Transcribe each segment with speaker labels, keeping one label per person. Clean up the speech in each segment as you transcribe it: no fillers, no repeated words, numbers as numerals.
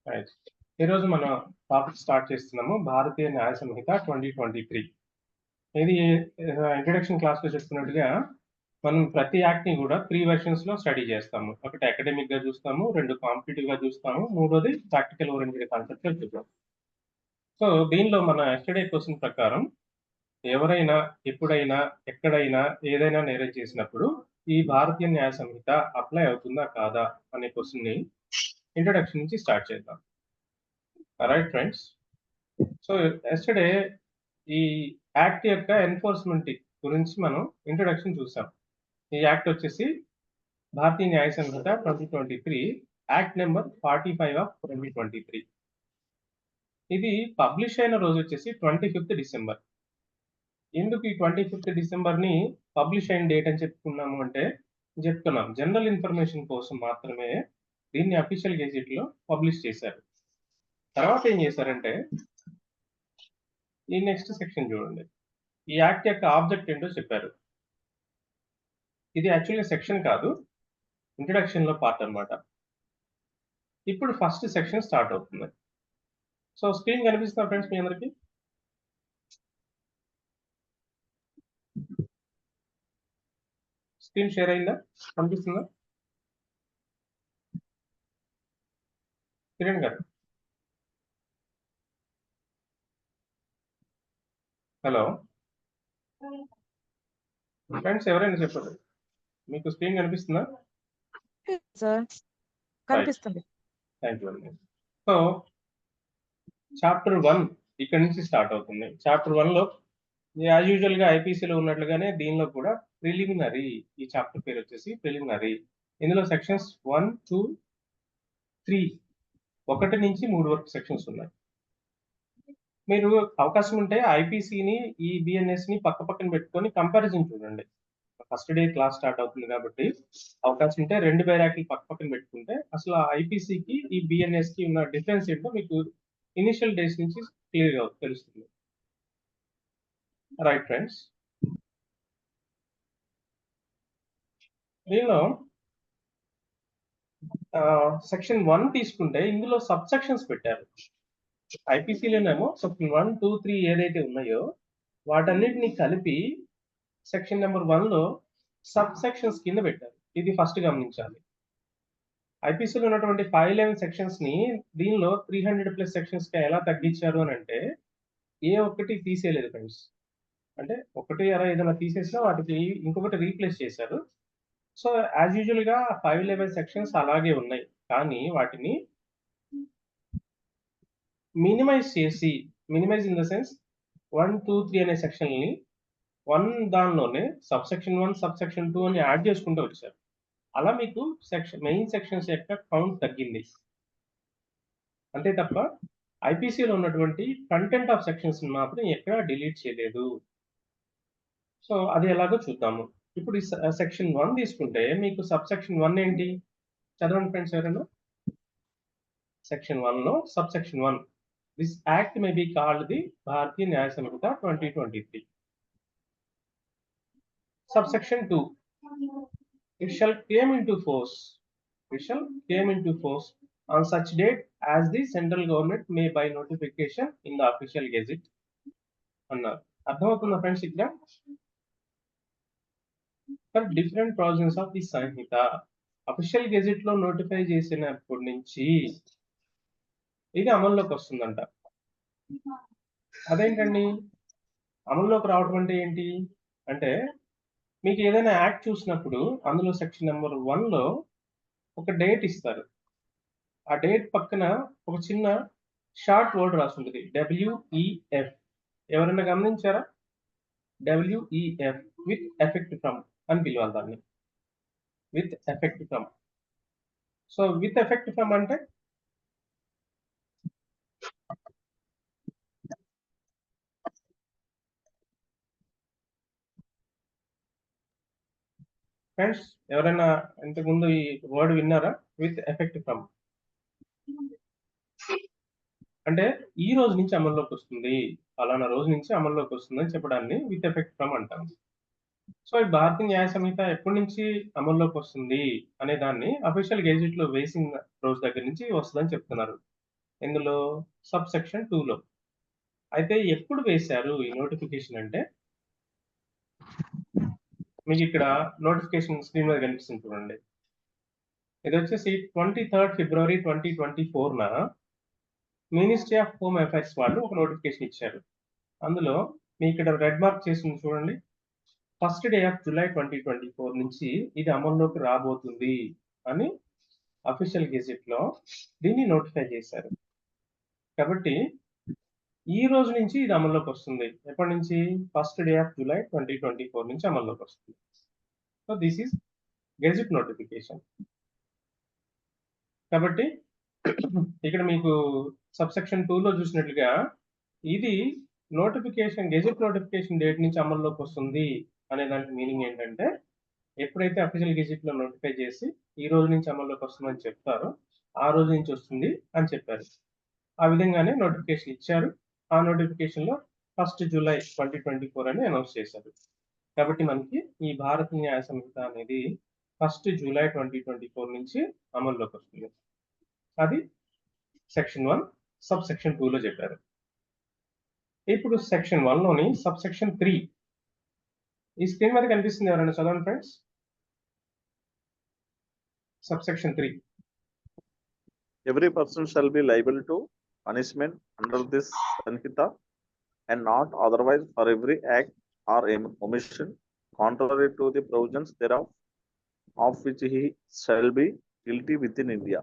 Speaker 1: Right. ఈరోజు మన topic start చేస్తున్నాము. భారతీయ న్యాయ సంహిత 2023. ఇది ఇంట్రడక్షన్ క్లాస్‌లో చెప్పుకున్నట్టుగా మనం ప్రతి యాక్ట్‌ని కూడా 3 వెర్షన్స్‌లో స్టడీ చేస్తాము. ఒకటి అకాడమిక్‌గా చూస్తాము, 2 కాంపిటీటివ్‌గా చూస్తాము, మూడోది ప్రాక్టికల్ ఓరియెంటెడ్ కాన్సెప్ట్‌గా చూద్దాం. సో, దీనిలో మన యెస్టర్‌డే క్వెషన్ ప్రకారం ఎవరైనా, ఎప్పుడైనా, ఎక్కడైనా, ఏదైనా నేరం చేసినప్పుడు ఈ భారతీయ న్యాయ సంహిత అప్లై అవుతుందా కాదా అనే క్వెషన్‌ని ఇంట్రడక్షన్ నుంచి స్టార్ట్ చేద్దాం. Right friends. సో ఎస్టర్డే ఈ యాక్ట్ యొక్క ఎన్ఫోర్స్మెంట్ గురించి మనం ఇంట్రొడక్షన్ చూసాం. ఈ యాక్ట్ వచ్చేసి భారతీయ Nyaya Sanhita 2023 act number 45 of 2023. ఇది పబ్లిష్ అయిన రోజు వచ్చేసి 25th డిసెంబర్. ఎందుకు ఈ 25th డిసెంబర్ ని పబ్లిష్ అయిన డేట్ అని చెప్పుకున్నాము అంటే చెప్తున్నాం జనరల్ ఇన్ఫర్మేషన్ కోసం మాత్రమే దీన్ని అఫీషియల్ గెజెట్ లో పబ్లిష్ చేశారు. తర్వాత ఏం చేశారంటే ఈ నెక్స్ట్ సెక్షన్ చూడండి. ఈ యాక్ట్ యొక్క ఆబ్జెక్ట్ ఏంటో చెప్పారు. ఇది యాక్చువల్‌గా సెక్షన్ కాదు. ఇంట్రడక్షన్‌లో పార్ట్ అన్నమాట. ఇప్పుడు ఫస్ట్ సెక్షన్ స్టార్ట్ అవుతుంది. సో స్క్రీన్ కనిపిస్తుందా ఫ్రెండ్స్ మీ అందరికి? స్క్రీన్ షేర్ అయిందా? కనిపిస్తుందా? కిరణ్ గారు. హలో. ఫ్రెండ్స్ ఎవరైనా చెప్పండి. మీకు స్క్రీన్ కనిపిస్తుందా?
Speaker 2: సార్ కనిపిస్తుంది.
Speaker 1: థాంక్యూ అండి. సో చాప్టర్ 1 ఇక్కడ నుంచి స్టార్ట్ అవుతుంది. చాప్టర్ 1లో యాజ్ యూజువల్ గా ఐపీసీలో ఉన్నట్లుగానే దీనిలో కూడా ప్రిలిమినరీ, ఈ చాప్టర్ పేరు వచ్చేసి ప్రిలిమినరీ. ఇందులో సెక్షన్స్ 1, 2, 3 1 నుంచి 3 వరకు సెక్షన్స్ ఉన్నాయి. మీరు అవకాశం ఉంటే ఐపీసీని, ఈ బిఎన్ఎస్‌ని పక్కన పెట్టుకొని కంపారిజన్ చూడండి. ఫస్ట్ డే క్లాస్ స్టార్ట్ అవుతుంది కాబట్టి అవకాశం ఉంటే 2 బైరాకులు పక్కన పెట్టుకుంటే అసలు ఐపీసీకి, ఈ బిఎన్ఎస్‌కి ఉన్న డిఫరెన్స్ ఏంటో మీకు ఇనిషియల్ డేస్ నుంచి క్లియర్‌గా తెలుస్తుంది. Right friends. దీనిలో సెక్షన్ 1 తీసుకుంటే ఇందులో సబ్ సెక్షన్స్ పెట్టారు. ఐపీసీలోనేమో సెక్షన్ 1, 2, 3 ఏదైతే ఉన్నాయో వాటన్నిటిని కలిపి సెక్షన్ నెంబర్ 1లో సబ్ సెక్షన్స్ కింద పెట్టారు. ఇది ఫస్ట్ గమనించాలి. ఐపీసీలో ఉన్నటువంటి 511 సెక్షన్స్ ని దీనిలో 300+ సెక్షన్స్ గా ఎలా తగ్గించారు అని అంటే ఏ ఒక్కటి తీసేయలేదు ఫ్రెండ్స్. అంటే ఒకటి అలా ఏదైనా తీసేసినా వాటికి ఇంకొకటి రీప్లేస్ చేశారు. సో యాజ్ యూజువల్ గా 511 సెక్షన్స్ అలాగే ఉన్నాయి. కానీ వాటిని మినిమైజ్ చేసి, మినిమైజ్ ఇన్ ద సెన్స్ 1, 2, 3 అనే సెక్షన్‌ని దానిలోనే సబ్ సెక్షన్ 1, సబ్ సెక్షన్ 2 అని యాడ్ చేసుకుంటూ వచ్చారు. అలా మీకు మెయిన్ సెక్షన్స్ యొక్క కౌంట్ తగ్గింది. అంతే తప్ప ఐపీసీలో ఉన్నటువంటి కంటెంట్ ఆఫ్ సెక్షన్స్ మాత్రం ఎక్కడా డిలీట్ చేయలేదు. సో అది ఎలాగో చూద్దాము. ఇప్పుడు ఈ సెక్షన్ 1 తీసుకుంటే మీకు సబ్ సెక్షన్ 1 ఏంటి? చదవండి ఫ్రెండ్స్ ఎవరైనా. సెక్షన్ 1లో sub section 1 this act may be called the Bharatiya Nyaya Sanhita 2023. Subsection 2. It shall came into force. It shall came into force on such date as the central government may by notification in the official gazette. అన్నారు. అర్థమవుతుందా friends ఇక్కడ? For different provisions of the సంహిత official gazette లో notify చేసినప్పటి నుంచి ఇది అమల్లోకి వస్తుందంట. అదేంటండి అమల్లోకి రావడం అంటే ఏంటి అంటే మీకు ఏదైనా యాక్ట్ చూసినప్పుడు అందులో సెక్షన్ నెంబర్ 1లో ఒక డేట్ ఇస్తారు. ఆ డేట్ పక్కన ఒక చిన్న షార్ట్ వర్డ్ రాసి ఉంటుంది. WEF. ఎవరైనా గమనించారా? WEF విత్ ఎఫెక్ట్ ఫ్రమ్ అని పిలవాలి దాన్ని. With effect from. So with effect from అంటే ఫ్రెండ్స్ ఎవరైనా ఇంతకుముందు ఈ వర్డ్ విన్నారా? విత్ ఎఫెక్ట్ ఫ్రమ్ అంటే ఈ రోజు నుంచి అమల్లోకి వస్తుంది, అలానా రోజు నుంచి అమల్లోకి వస్తుంది అని చెప్పడాన్ని విత్ ఎఫెక్ట్ ఫ్రమ్ అంటాం. సో ఈ భారతీయ న్యాయ సంహిత ఎప్పటి నుంచి అమల్లోకి వస్తుంది అనే దాన్ని అఫీషియల్ గెజెట్ లో వేసిన రోజు దగ్గర నుంచి వస్తుందని చెప్తున్నారు. ఇందులో సబ్ సెక్షన్ 2లో. అయితే ఎప్పుడు వేశారు ఈ నోటిఫికేషన్ అంటే, మీకు ఇక్కడ నోటిఫికేషన్ స్క్రీన్ మీద కనిపిస్తుంది చూడండి. ఇది వచ్చేసి 23rd February 2024న మినిస్ట్రీ ఆఫ్ హోమ్ అఫైర్స్ వాళ్ళు ఒక నోటిఫికేషన్ ఇచ్చారు. అందులో మీ ఇక్కడ రెడ్ మార్క్ చేసింది చూడండి, ఫస్ట్ డే ఆఫ్ జూలై 2024 నుంచి ఇది అమల్లోకి రాబోతుంది అని అఫీషియల్ గెజెట్ లో దీన్ని నోటిఫై చేశారు. కాబట్టి ఈ రోజు నుంచి ఇది అమల్లోకి వస్తుంది. ఎప్పటి నుంచి? ఫస్ట్ డే ఆఫ్ జూలై 2024 నుంచి అమల్లోకి వస్తుంది. So this is gazette notification. కాబట్టి ఇక్కడ మీకు సబ్సెక్షన్ 2లో చూసినట్లుగా ఇది నోటిఫికేషన్, గెజెట్ నోటిఫికేషన్ డేట్ నుంచి అమల్లోకి వస్తుంది అనే దానికి మీనింగ్ ఏంటంటే, ఎప్పుడైతే అఫీషియల్ గెజెట్ లో నోటిఫై చేసి ఈ రోజు నుంచి అమల్లోకి వస్తుందని చెప్తారో ఆ రోజు నుంచి వస్తుంది అని చెప్పారు. ఆ విధంగానే నోటిఫికేషన్ ఇచ్చారు. ఆ నోటిఫికేషన్ లో 1st July 2024 అని అనౌన్స్ చేశారు. కాబట్టి మనకి ఈ భారత న్యాయ సంహిత అనేది 1st July 2024 నుంచి అమల్లోకి వస్తుంది. అది సెక్షన్ 1 సబ్ సెక్షన్ 2లో చెప్పారు. ఇప్పుడు సెక్షన్ 1లోని సబ్ సెక్షన్ 3 ఈ స్క్రీన్ మీద కనిపిస్తుంది, ఎవరైనా చదవండి friends. Sub section 3.
Speaker 3: Every person shall be liable to punishment under this Sanhita and not otherwise for every act or omission contrary to the provisions thereof, of which he shall be guilty within India.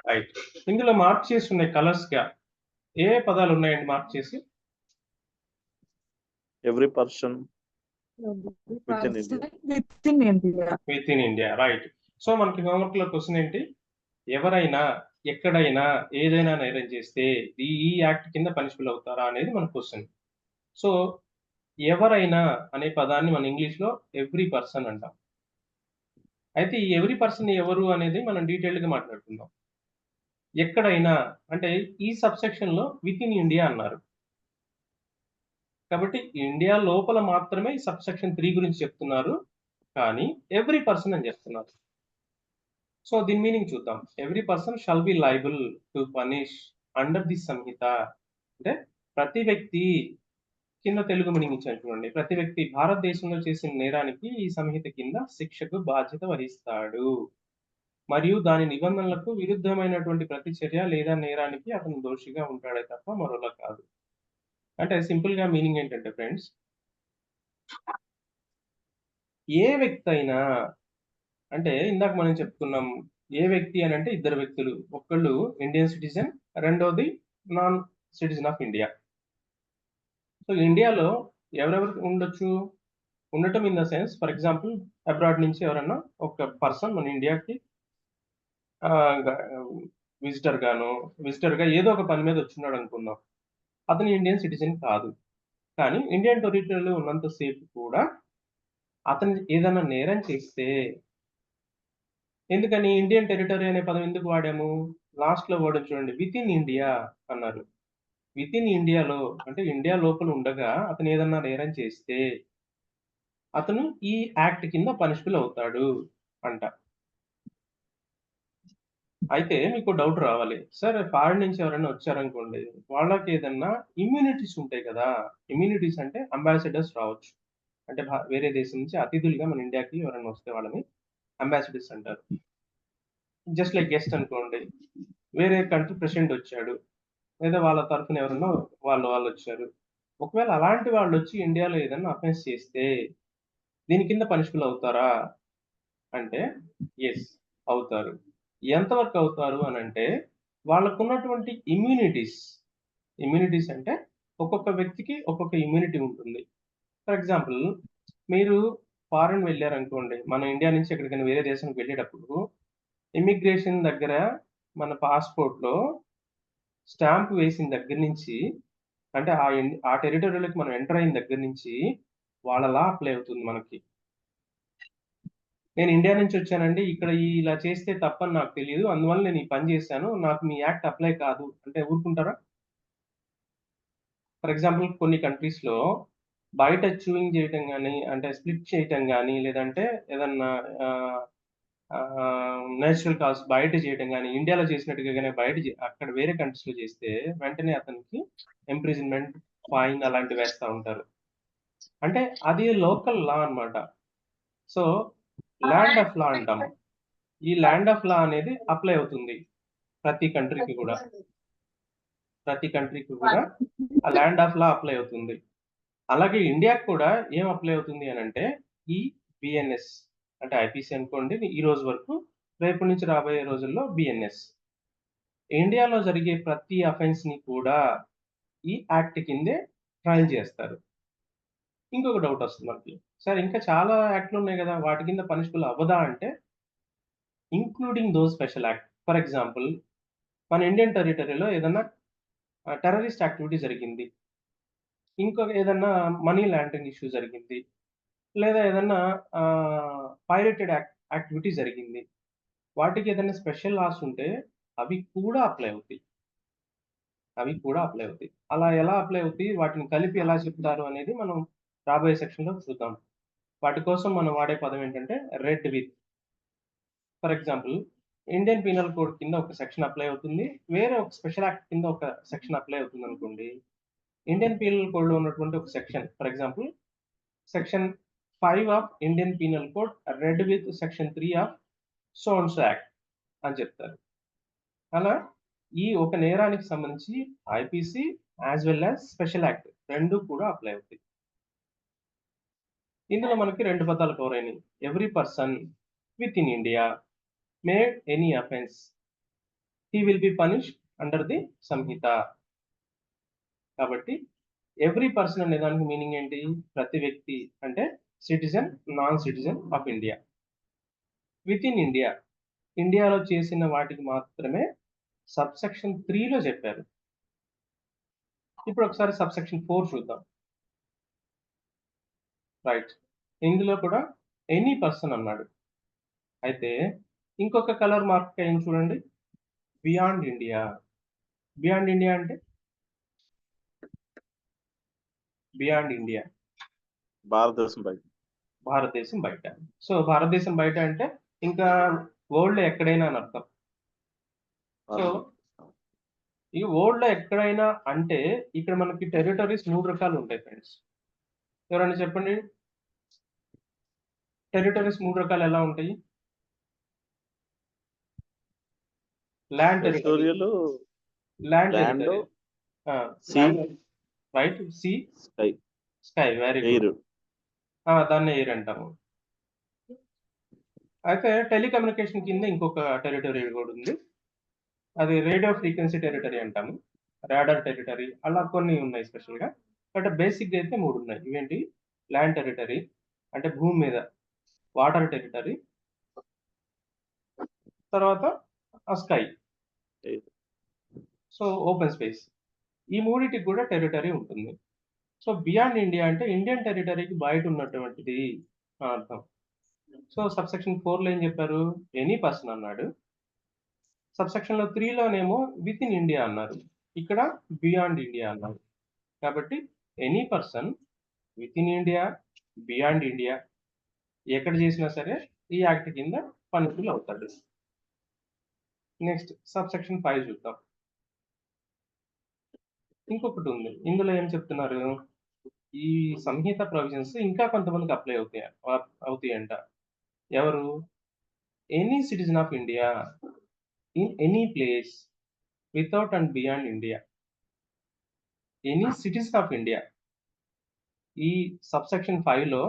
Speaker 1: Right. ఇందులో mark చేసి ఉన్నాయి colours గా. ఏ పదాలు ఉన్నాయండి mark చేసి?
Speaker 3: Every person within India.
Speaker 2: With in India.
Speaker 1: With in India, right. So మనకి homework లో question ఏంటి? ఎవరైనా ఎక్కడైనా ఏదైనా నేరం చేస్తే ఈ యాక్ట్ కింద పనిష్బుల్ అవుతారా అనేది మన క్వశ్చన్. సో ఎవరైనా అనే పదాన్ని మన ఇంగ్లీష్ లో ఎవ్రీ పర్సన్ అంటాం. అయితే ఈ ఎవ్రీ పర్సన్ ఎవరు అనేది మనం డీటెయిల్డ్ గా మాట్లాడుకుందాం. ఎక్కడైనా అంటే ఈ సబ్సెక్షన్ లో విత్ ఇన్ ఇండియా అన్నారు. కాబట్టి ఇండియా లోపల మాత్రమే ఈ సబ్సెక్షన్ 3 గురించి చెప్తున్నారు, కానీ ఎవ్రీ పర్సన్ అని చెప్తున్నారు. సో దీని మీనింగ్ చూద్దాం. Every person shall be liable to punish under this Sanhita అంటే ప్రతి వ్యక్తి, కింద తెలుగు మీనింగ్ ఇచ్చాను చూడండి, ప్రతి వ్యక్తి భారతదేశంలో చేసిన నేరానికి ఈ సంహిత కింద శిక్షకు బాధ్యత వహిస్తాడు మరియు దాని నిబంధనలకు విరుద్ధమైనటువంటి ప్రతి చర్య లేదా నేరానికి అతను దోషిగా ఉంటాడే తప్ప మరోలా కాదు. అంటే సింపుల్ గా మీనింగ్ ఏంటంటే ఫ్రెండ్స్, ఏ వ్యక్తి అయినా, అంటే ఇందాక మనం చెప్పుకున్నాం ఏ వ్యక్తి అని అంటే ఇద్దరు వ్యక్తులు, ఒకళ్ళు ఇండియన్ సిటిజన్, రెండోది non citizen of India. So ఇండియాలో ఎవరెవరు ఉండొచ్చు? ఉండటం in the sense, for example abroad నుంచి ఎవరన్నా ఒక పర్సన్ మన ఇండియాకి విజిటర్ గా ఏదో ఒక పని మీద వచ్చినాడు అనుకుందాం. అతను ఇండియన్ సిటిజన్ కాదు, కానీ ఇండియన్ టెరిటరీలో ఉన్నంతసేపు కూడా అతను ఏదైనా నేరం చేస్తే, ఎందుకని ఇండియన్ టెరిటరీ అనే పదం ఎందుకు వాడాము? లాస్ట్ లో వర్డ్ చూడండి, విత్ ఇన్ ఇండియా అన్నారు. విత్ ఇన్ ఇండియాలో అంటే ఇండియా లోపల ఉండగా అతను ఏదన్నా నేరం చేస్తే అతను ఈ యాక్ట్ కింద పనిష్బుల్ అవుతాడు అంట. అయితే మీకు డౌట్ రావాలి, సార్ ఫారిన్ నుంచి ఎవరైనా వచ్చారనుకోండి, వాళ్ళకి ఏదన్నా ఇమ్యూనిటీస్ ఉంటాయి కదా. ఇమ్యూనిటీస్ అంటే అంబాసిడర్స్ రావచ్చు, అంటే వేరే దేశం నుంచి అతిథులుగా మన ఇండియాకి ఎవరైనా వస్తే వాళ్ళని అంబాసిడర్స్ అంటారు. జస్ట్ లైక్ గెస్ట్ అనుకోండి, వేరే కంట్రీ ప్రెసిడెంట్ వచ్చాడు, లేదా వాళ్ళ తరఫున ఎవరైనా వాళ్ళు వచ్చారు. ఒకవేళ అలాంటి వాళ్ళు వచ్చి ఇండియాలో ఏదైనా అఫెన్స్ చేస్తే దీని కింద పనిష్బుల్ అవుతారా అంటే ఎస్, అవుతారు. ఎంతవరకు అవుతారు అని అంటే, వాళ్ళకున్నటువంటి ఇమ్యూనిటీస్ అంటే ఒక్కొక్క వ్యక్తికి ఒక్కొక్క ఇమ్యూనిటీ ఉంటుంది. ఫర్ ఎగ్జాంపుల్, మీరు ఫారెన్ వెళ్ళారనుకోండి, మన ఇండియా నుంచి ఎక్కడికైనా వేరే దేశానికి వెళ్ళేటప్పుడు ఇమిగ్రేషన్ దగ్గర మన పాస్పోర్ట్లో స్టాంప్ వేసిన దగ్గర నుంచి, అంటే ఆ టెరిటరీలోకి మనం ఎంటర్ అయిన దగ్గర నుంచి వాళ్ళలా అప్లై అవుతుంది మనకి. నేను ఇండియా నుంచి వచ్చానండి, ఇక్కడ ఇలా చేస్తే తప్పని నాకు తెలియదు, అందువల్ల నేను ఈ పని చేశాను, నాకు మీ యాక్ట్ అప్లై కాదు అంటే ఊరుకుంటారా? ఫర్ ఎగ్జాంపుల్ కొన్ని కంట్రీస్లో బయట చూయింగ్ చేయటం కానీ, అంటే స్ప్లిట్ చేయటం కానీ, లేదంటే ఏదన్నా నేచురల్ కాజ్ బయట చేయడం కానీ, ఇండియాలో చేసినట్టుగా గాని అక్కడ వేరే కంట్రీస్‌లో చేస్తే వెంటనే అతనికి ఇంప్రిజన్‌మెంట్, ఫైన్ అలాంటివి వేస్తా ఉంటారు. అంటే అది లోకల్ లా అన్నమాట. సో, ల్యాండ్ ఆఫ్ లా అంటాం. ఈ ల్యాండ్ ఆఫ్ లా అనేది అప్లై అవుతుంది ప్రతి కంట్రీకి కూడా. ప్రతి కంట్రీకి కూడా ఆ ల్యాండ్ ఆఫ్ లా అప్లై అవుతుంది. అలాగే ఇండియాకి కూడా ఏం అప్లై అవుతుంది అనంటే, ఈ బిఎన్ఎస్ అంటే ఐపీసీ అనుకోండి ఈ రోజు వరకు, రేపటి నుంచి రాబోయే రోజుల్లో బిఎన్ఎస్. ఇండియాలో జరిగే ప్రతి అఫెన్స్‌ని కూడా ఈ యాక్ట్ కిందే ట్రయల్ చేస్తారు. ఇంకొక డౌట్ వస్తుంది మనకి. సార్ ఇంకా చాలా యాక్ట్‌లు ఉన్నాయి గదా! వాటి కింద పనిషబుల్ అవ్వదా అంటే, including those special act. For example మన ఇండియన్ టెరిటరీలో ఏదన్నా టెర్రరిస్ట్ యాక్టివిటీ జరిగింది. ఇంకొక ఏదన్నా మనీ లాండరింగ్ ఇష్యూ జరిగింది. లేదా ఏదన్నా పైరేటెడ్ యాక్టివిటీ జరిగింది. వాటికి ఏదైనా స్పెషల్ లాస్ ఉంటే అవి కూడా అప్లై అవుతాయి. అవి కూడా అప్లై అవుతాయి. అలా ఎలా అప్లై అవుతాయి? వాటిని కలిపి ఎలా చెప్తారు అనేది మనం రాబోయే సెక్షన్‌లో చూద్దాం. వాటి కోసం మనం వాడే పదం ఏంటంటే red with. For example Indian penal code కింద ఒక సెక్షన్ అప్లై అవుతుంది. వేరే ఒక స్పెషల్ యాక్ట్ కింద ఒక సెక్షన్ అప్లై అవుతుందనుకోండి. ఇండియన్ పీనల్ కోడ్‌లో ఉన్నటువంటి ఒక section for example section 5 of Indian penal code read with section 3 of so and so act అని చెప్తారు. అలా ఈ ఒక నేరానికి సంబంధించి IPC as well as special act 2 కూడా అప్లై అవుతాయి. ఇందులో మనకి 2 పదాలు కవర్ అయినాయి. Every person within India made any offence he will be punished under the Sanhita. కాబట్టి ఎవ్రీ పర్సన్ అనే దానికి మీనింగ్ ఏంటి? ప్రతి వ్యక్తి అంటే citizen, non citizen of India. With in India, ఇండియాలో చేసిన వాటికి మాత్రమే సబ్‌సెక్షన్ 3లో చెప్పారు. ఇప్పుడు ఒకసారి సబ్‌సెక్షన్ 4 చూద్దాం. రైట్. ఇందులో కూడా ఎనీ పర్సన్ అన్నాడు. అయితే ఇంకొక కలర్ మార్క్ అయింది చూడండి. Beyond India. బియాండ్ ఇండియా అంటే బియాండ్ ఇండియా.
Speaker 3: భారతదేశం బయట.
Speaker 1: భారతదేశం బయట. సో, భారతదేశం బయట అంటే ఇంకా వరల్డ్‌లో ఎక్కడైనా అని అర్థం. సో, ఈ వరల్డ్‌లో ఎక్కడైనా అంటే ఇక్కడ మనకి టెరిటరీస్ 3 రకాలు ఉంటాయి ఫ్రెండ్స్. ఎవరైనా చెప్పండి? టెరిటరీస్ 3 రకాలు ఎలా ఉంటాయి? Land territory.
Speaker 3: Territorial,
Speaker 1: land
Speaker 3: land,
Speaker 1: territory. ఆ!
Speaker 3: Sea,
Speaker 1: right. Sea,
Speaker 3: sky,
Speaker 1: sky very good.
Speaker 3: Air.
Speaker 1: దాన్ని ఎయిర్ అంటాము. అయితే టెలికమ్యూనికేషన్ కింద ఇంకొక టెరిటరీ కూడా ఉంది. అది రేడియో ఫ్రీక్వెన్సీ టెరిటరీ అంటాము. రాడార్ టెరిటరీ అలా కొన్ని ఉన్నాయి స్పెషల్‌గా. బట్ బేసిక్‌గా అయితే 3 ఉన్నాయి. ఇవేంటి? ల్యాండ్ టెరిటరీ అంటే భూమి మీద, వాటర్ టెరిటరీ, తర్వాత sky.
Speaker 3: Air.
Speaker 1: So, open space. ఈ మూడిటికి కూడా టెరిటరీ ఉంటుంది. సో, బియాండ్ ఇండియా అంటే ఇండియన్ టెరిటరీకి బయట ఉన్నటువంటిది అని అర్థం. సో, సబ్‌సెక్షన్ 4లో ఏం చెప్పారు? ఎనీ పర్సన్ అన్నాడు. సబ్‌సెక్షన్‌లో 3లోనేమో విత్ ఇన్ ఇండియా అన్నారు. ఇక్కడ బియాండ్ ఇండియా అన్నారు. కాబట్టి any person within India, beyond India ఎక్కడ చేసినా సరే ఈ యాక్ట్ కింద పనిషబుల్ అవుతాడు. నెక్స్ట్ సబ్‌సెక్షన్ 5 చూద్దాం. ఇంకొకటి ఉంది. ఇందులో ఏం చెప్తున్నారు? ఈ సంహిత ప్రొవిజన్స్ ఇంకా కొంతమందికి అప్లై అవుతాయంట. ఎవరు? Any citizen of India in any place without and beyond India. Any citizen of India. ఈ సబ్‌సెక్షన్ 5లో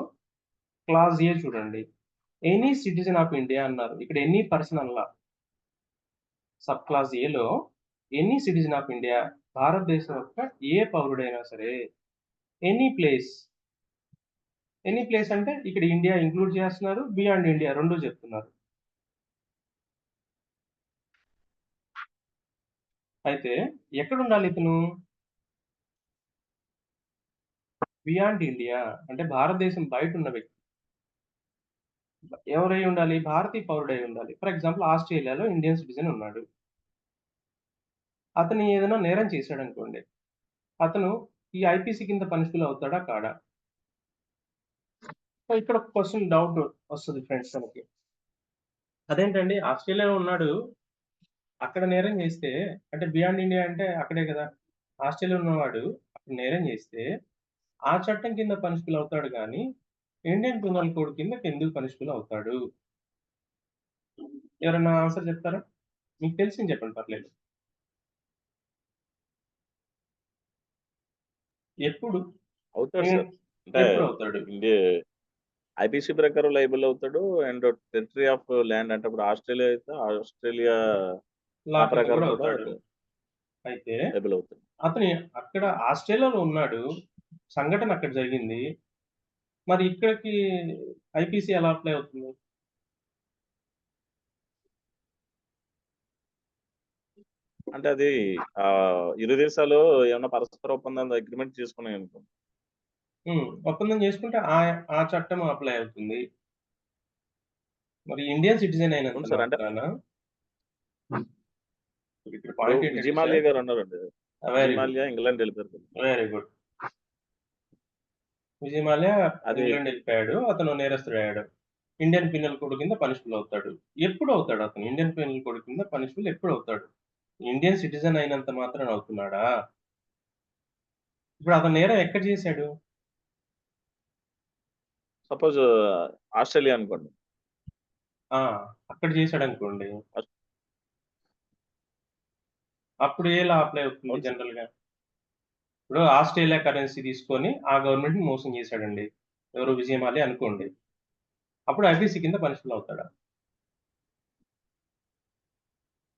Speaker 1: క్లాజ్ ఏ చూడండి. ఎనీ సిటిజన్ ఆఫ్ ఇండియా అన్నారు. ఇక్కడ ఎనీ పర్సన్ అనలా. సబ్ క్లాజ్ ఏలో ఎనీ సిటిజన్ ఆఫ్ ఇండియా భారతదేశం యొక్క ఏ పౌరుడైనా సరే ఎనీ ప్లేస్. ఎనీ ప్లేస్ అంటే ఇక్కడ ఇండియా ఇంక్లూడ్ చేస్తున్నారు. బియాండ్ ఇండియా 2 చెప్తున్నారు. అయితే ఎక్కడుండాలి ఇతను? బియాండ్ ఇండియా అంటే భారతదేశం బయట ఉన్న వ్యక్తి. ఎవరై ఉండాలి? భారతీయ పౌరుడై ఉండాలి. ఫర్ ఎగ్జాంపుల్ ఆస్ట్రేలియాలో ఇండియన్ సిటిజన్ ఉన్నాడు. అతను ఏదైనా నేరం చేశాడనుకోండి. అతను ఈ ఐపీసీ కింద పనిషబుల్ అవుతాడా? కాడా? సో, ఇక్కడ ఒక క్వెషన్ డౌట్ వస్తది ఫ్రెండ్స్ మనకి. అదేంటండి ఆస్ట్రేలియాలో ఉన్నాడు. అక్కడ నేరం చేస్తే అంటే బియాండ్ ఇండియా అంటే అక్కడే కదా! ఆస్ట్రేలియాలో ఉన్నవాడు అక్కడ నేరం చేస్తే ఆ చట్టం కింద పనిష్బుల్ అవుతాడు గానీ, ఇండియన్ పీనల్ కోడ్ కింద ఎందుకు పనిష్బుల్ అవుతాడు? ఎవరన్నా ఆన్సర్ చెప్తారా? మీకు తెలిసింది చెప్పండి పర్లేదు. ఎప్పుడు?
Speaker 3: అవుతాడు
Speaker 1: ఏ
Speaker 3: సార్. అంటే
Speaker 1: ఎప్పుడవుతాడు?
Speaker 3: ఇండియా ఐపీసీ ప్రకారం లైబుల్ అవుతాడు. అండ్ టెరిటరీ ఆఫ్ ల్యాండ్ అంటే ఇప్పుడు ఆస్ట్రేలియా అయితే ఆస్ట్రేలియా
Speaker 1: లా
Speaker 3: లా
Speaker 1: కింద
Speaker 3: ప్రకారం
Speaker 1: కూడా
Speaker 3: కూడా
Speaker 1: అవుతాడు. అయితే
Speaker 3: లైబుల్ అవుతాడు.
Speaker 1: అతను అక్కడ ఆస్ట్రేలియాలో ఉన్నాడు. సంఘటన అక్కడ జరిగింది. మరి ఇక్కడికి ఐపీసీ ఎలా అప్లై అవుతుంది?
Speaker 3: అంటే అది ఇరు దేశాలు ఏమన్నా పరస్పర ఒప్పందం అగ్రిమెంట్ చేసుకున్నాయి అనుకో.
Speaker 1: ఒప్పందం చేసుకుంటే ఆ చట్టం అప్లై అవుతుంది. మరి ఇండియన్ సిటిజన్ అయినంత
Speaker 3: అవును సార్. అంటే
Speaker 1: మాత్రాన ఇక్కడ
Speaker 3: ఇప్పుడు
Speaker 1: పాయింట్
Speaker 3: విజయ్
Speaker 1: ఏంటంటే
Speaker 3: మాల్యా
Speaker 1: సార్
Speaker 3: గారు ఉన్నారండి.
Speaker 1: Very
Speaker 3: Vijay
Speaker 1: good.
Speaker 3: Mallya England వెళ్ళిపోయారు కదా.
Speaker 1: Very good. విజయ్ మాల్యా
Speaker 3: అది
Speaker 1: ఇంగ్లాండ్ వెళ్ళిపోయాడు. అతను నేరస్తుడయ్యాడు. ఇండియన్ పీనల్ కోడ్ కింద పనిష్బుల్ అవుతాడు. ఎప్పుడు అవుతాడు అతను? ఇండియన్ పీనల్ కోడ్ కింద పనిష్బుల్ ఎప్పుడు అవుతాడు? ఇండియన్ సిటిజన్ అయినంత మాత్రాన అవుతున్నాడా? ఇప్పుడు అతను నేరం ఎక్కడ చేశాడు?
Speaker 3: సపోజ్ ఆస్ట్రేలియా అనుకోండి.
Speaker 1: ఆ! అక్కడ చేశాడనుకోండి. అప్పుడు ఏ లా అప్లై అవుతుంది
Speaker 3: అవును సార్.
Speaker 1: జనరల్‌గా? ఇప్పుడు ఆస్ట్రేలియా కరెన్సీ తీసుకొని ఆ గవర్నమెంట్‌ని మోసం చేశాడండి. ఎవరు విజయ్ మాల్యా అనుకోండి. అప్పుడు ఐపీసీ కింద పనిష్బుల్ అవుతాడా?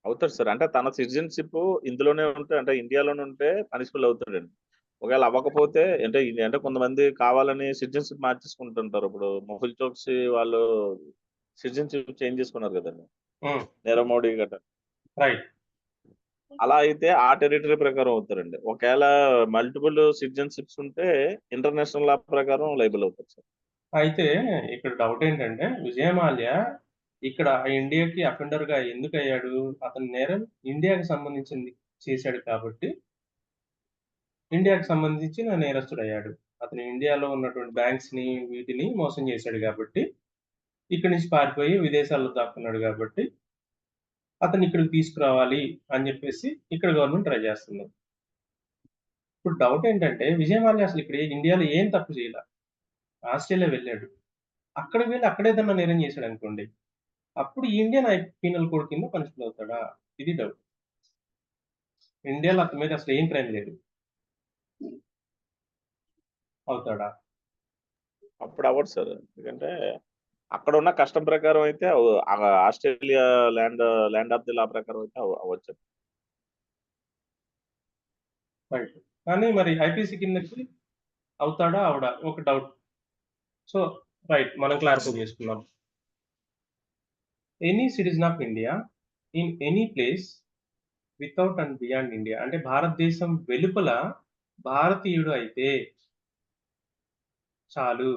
Speaker 3: అవుతాడు సార్. అంటే తన సిటిజన్‌షిప్ ఇందులోనే ఉంటే అంటే ఇండియాలోనే ఉంటే పనిష్బుల్ అవుతాడండి. ఒకవేళ అవ్వకపోతే అంటే కొంతమంది కావాలని సిటిజన్‌షిప్ మార్చేసుకుంటుంటారు. ఇప్పుడు మొహుల్ చోక్సీ వాళ్ళు సిటిజన్‌షిప్ చేంజ్ చేసుకున్నారు కదండీ.
Speaker 1: హ్మ్.
Speaker 3: నీరవ్ మోడీ గట్టా.
Speaker 1: రైట్.
Speaker 3: అలా అయితే ఆ టెరిటరీ ప్రకారం అవుతారండి. ఒకవేళ మల్టిపుల్ సిటిజన్‌షిప్స్ ఉంటే ఇంటర్నేషనల్ లా ప్రకారం లయబుల్ అవుతారు సార్.
Speaker 1: అయితే ఇక్కడ డౌట్ ఏంటంటే విజయ్ మాల్యా ఇక్కడ ఇండియాకి అఫెండర్‌గా ఎందుకయ్యాడు? అతని నేరం ఇండియాకి సంబంధించింది చేశాడు కాబట్టి ఇండియాకి సంబంధించిన నేరస్తుడయ్యాడు. అతను ఇండియాలో ఉన్నటువంటి బ్యాంక్స్‌ని వీటిని మోసం చేశాడు కాబట్టి ఇక్కడి నుంచి పారిపోయి విదేశాల్లో దాక్కున్నాడు కాబట్టి అతన్ని ఇక్కడికి తీసుకురావాలి అని చెప్పేసి ఇక్కడ గవర్నమెంట్ ట్రై చేస్తుంది. ఇప్పుడు డౌట్ ఏంటంటే విజయ్ మాల్యా అసలు ఇక్కడ ఇండియాలో ఏం తప్పు చేయలా. ఆస్ట్రేలియా వెళ్ళాడు. అక్కడికి వెళ్లి అక్కడేదన్నా నేరం చేశాడనుకోండి. అప్పుడు ఇండియన్ పీనల్ కోడ్ కింద పనిష్బుల్ అవుతాడా? ఇది డౌట్. ఇండియాలో అతని మీద అసలు ఏం క్రైమ్ లేదు. అవుతాడా?
Speaker 3: అప్పుడు అవ్వదు సార్. ఎందుకంటే అక్కడ ఉన్న కష్టం ప్రకారం అయితే Australia land of the law ప్రకారం అయితే అవ్వచ్చు.
Speaker 1: రైట్. కానీ మరి ఐపీసీ కిందకి అవుతాడా? అవడా? ఒక డౌట్. So, right. మనం క్లారిఫై చేసుకుందాం. Any citizen of India in any place without and beyond India అంటే భారతదేశం వెలుపల భారతీయుడు అయితే చాలు.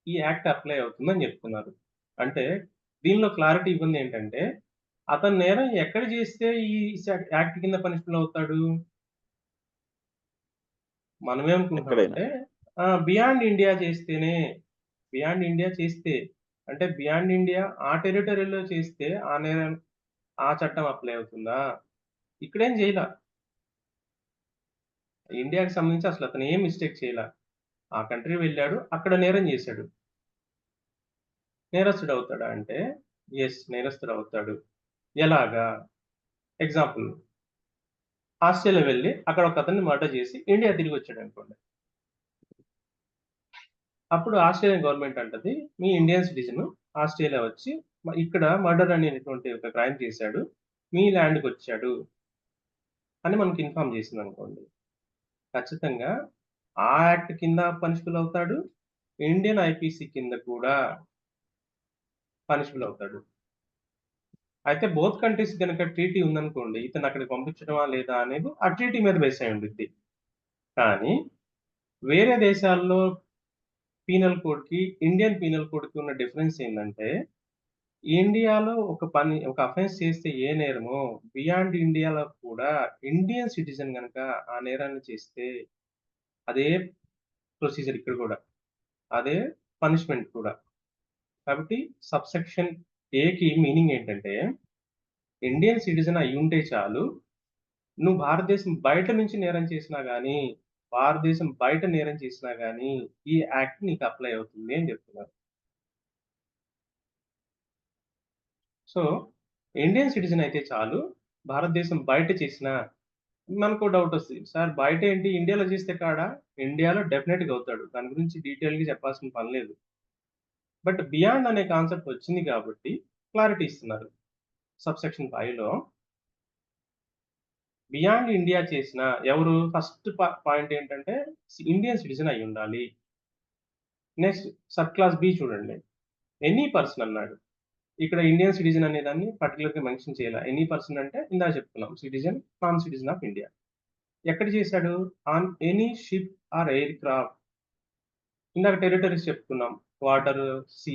Speaker 1: ఈ యాక్ట్ అప్లై అవుతుందని చెప్తున్నారు. అంటే దీనిలో క్లారిటీ ఇవ్వంది ఏంటంటే, అతను నేరం ఎక్కడ చేస్తే ఈ యాక్ట్ కింద పనిష్బుల్ అవుతాడు?
Speaker 3: ఎక్కడైనా.
Speaker 1: మనమేమనుకుంటున్నామంటే బియాండ్ ఇండియా చేస్తేనే, బియాండ్ ఇండియా చేస్తే అంటే బియాండ్ ఇండియా ఆ టెరిటరీలో చేస్తే ఆ చట్టం అప్లై అవుతుందా? ఇక్కడేం చేయలా. ఇండియాకి సంబంధించి అసలు అతను ఏం మిస్టేక్ చేయలా. ఆ కంట్రీ వెళ్ళాడు. అక్కడ నేరం చేశాడు. నేరస్తుడవుతాడా అంటే, యెస్ నేరస్తుడవుతాడు. ఎలాగా? ఎగ్జాంపుల్ ఆస్ట్రేలియా వెళ్లి అక్కడ ఒకతన్ని మర్డర్ చేసి ఇండియా తిరిగొచ్చాడనుకోండి. అప్పుడు ఆస్ట్రేలియన్ గవర్నమెంట్ అంటది, మీ ఇండియన్ సిటిజన్ ఆస్ట్రేలియా వచ్చి ఇక్కడ మర్డర్ అనేటువంటి ఒక క్రైమ్ చేశాడు. మీ ల్యాండ్‌కొచ్చాడు అని మనకి ఇన్ఫార్మ్ చేసిందనుకోండి. ఖచ్చితంగా ఆ యాక్ట్ కింద పనిష్బుల్ అవుతాడు. ఇండియన్ ఐపీసీ కింద కూడా పనిష్బుల్ అవుతాడు. అయితే బోత్ కంట్రీస్ గనక ట్రీటీ ఉందనుకోండి, ఇతన్ని అక్కడికి పంపించడమా లేదా అనేది ఆ ట్రీటీ మీద బేస్ అయి ఉండిద్ది. కానీ వేరే దేశాల్లో పీనల్ కోడ్‌కి, ఇండియన్ పీనల్ కోడ్‌కి ఉన్న డిఫరెన్స్ ఏందంటే, ఇండియాలో ఒక అఫెన్స్ చేస్తే ఏ నేరమో, బియాండ్ ఇండియాలో కూడా ఇండియన్ సిటిజన్ గనక ఆ నేరాన్ని చేస్తే అదే ప్రొసీజర్ ఇక్కడ గూడా. అదే పనిష్మెంట్ కూడా. కాబట్టి సబ్‌సెక్షన్ ఏకి మీనింగ్ ఏంటంటే ఇండియన్ సిటిజన్ అయి ఉంటే చాలు, నువ్వు భారతదేశం బయట నుంచి నేరం చేసినా గానీ, భారతదేశం బయట నేరం చేసినా గానీ, ఈ యాక్ట్ నీకు అప్లై అవుతుంది అని చెప్తున్నారు. సో, ఇండియన్ సిటిజన్ అయితే చాలు, భారతదేశం బయట చేసినా మనకో డౌటొస్తది. సార్ బయట ఏంటి ఇండియాలో చేస్తే కాడా? ఇండియాలో డెఫినెట్‌గా అవుతాడు. దాని గురించి డీటెయిల్‌గా చెప్పాల్సిన పని లేదు. బట్ బియాండ్ అనే కాన్సెప్ట్ వచ్చింది కాబట్టి క్లారిటీ ఇస్తున్నారు. సబ్‌సెక్షన్ 5లో బియాండ్ ఇండియా చేసిన ఎవరు ఫస్ట్ పాయింట్ ఏంటంటే ఇండియన్ సిటిజన్ అయి ఉండాలి. నెక్స్ట్ సబ్ క్లాస్ బి చూడండి. ఎనీ పర్సన్ అన్నాడు. ఇక్కడ ఇండియన్ సిటిజన్ అనే దాన్ని పర్టిక్యులర్‌గా మెన్షన్ చేయలా. ఎనీ పర్సన్ అంటే ఇందాక చెప్పుకున్నాం. Citizen, non citizen of India. ఎక్కడ చేశాడు? On any ship or aircraft. ఇందాక టెరిటరీస్ చెప్పుకున్నాం. వాటర్, సీ,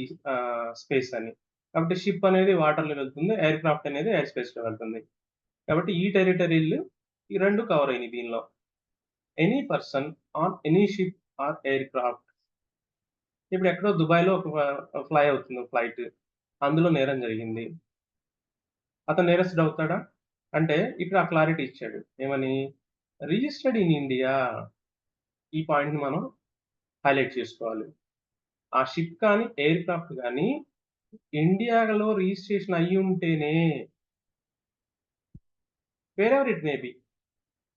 Speaker 1: స్పేస్ అని. కాబట్టి షిప్ అనేది వాటర్‌లో వెళ్తుంది. ఎయిర్ క్రాఫ్ట్ అనేది ఎయిర్ స్పేస్‌లో వెళ్తుంది. కాబట్టి ఈ టెరిటరీలు ఈ 2 కవర్ అయినాయి దీనిలో. Any person on any ship or aircraft. ఇప్పుడు ఎక్కడో దుబాయ్‌లో ఒక ఫ్లై అవుతుంది ఫ్లైట్. అందులో నేరం జరిగింది. అతను నేరస్తుడు అవుతాడా? అంటే ఇక్కడ ఆ క్లారిటీ ఇచ్చాడు. ఏమని? Registered in India. ఈ పాయింట్‌ని మనం హైలైట్ చేసుకోవాలి. ఆ షిప్ కానీ, ఎయిర్ క్రాఫ్ట్ గానీ ఇండియాలో రిజిస్ట్రేషన్ అయ్యుంటేనే వేరెవర్ ఇట్ మే బి.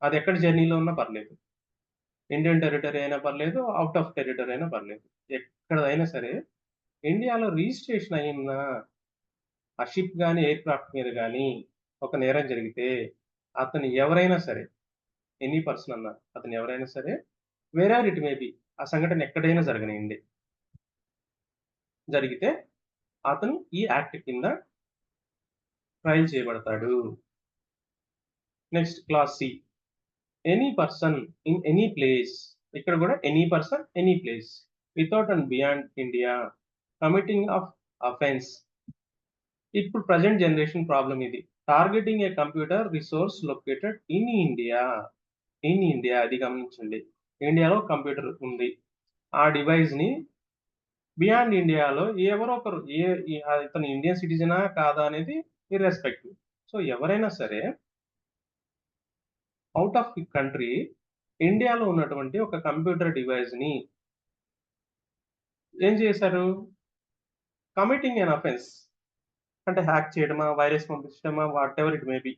Speaker 1: అది ఎక్కడ జర్నీలో ఉన్నా పర్లేదు. ఇండియన్ టెరిటరీ అయినా పర్లేదు, ఔట్ ఆఫ్ టెరిటరీ అయినా పర్లేదు. ఎక్కడైనా సరే ఇండియాలో రిజిస్ట్రేషన్ అయ్యున్న ఆ షిప్ గానీ, ఎయిర్ క్రాఫ్ట్ మీద గానీ ఒక నేరం జరిగితే అతను ఎవరైనా సరే, ఎనీ పర్సన్ అన్నారు. అతను ఎవరైనా సరే వేరెవర్ ఇట్ మే బి. ఆ సంఘటన ఎక్కడైనా జరగనియండి. జరిగితే అతను ఈ యాక్ట్ కింద ట్రయల్ చేయబడతాడు. Next clause C. Any person in any place. ఇక్కడ కూడా any person, any place without and beyond India committing of offence. ఇప్పుడు ప్రెజెంట్ జనరేషన్ ప్రాబ్లం ఇది. Targeting a computer resource located in India. In India అది గమనించండి. ఇండియాలో computer ఉంది. ఆ డివైస్‌ని beyond ఇండియాలో ఎవరో ఒకరు ఇతను ఇండియన్ సిటిజనా కాదా అనేది ఇర్రెస్పెక్టివ్. సో, ఎవరైనా సరే ఔట్ ఆఫ్ ది కంట్రీ ఇండియాలో ఉన్నటువంటి ఒక కంప్యూటర్ డివైస్‌ని ఏం చేశారు? Committing an offence. అంటే హ్యాక్ చేయడమా, వైరస్ పంపించడమా, వాటెవర్ ఇట్ మే బి.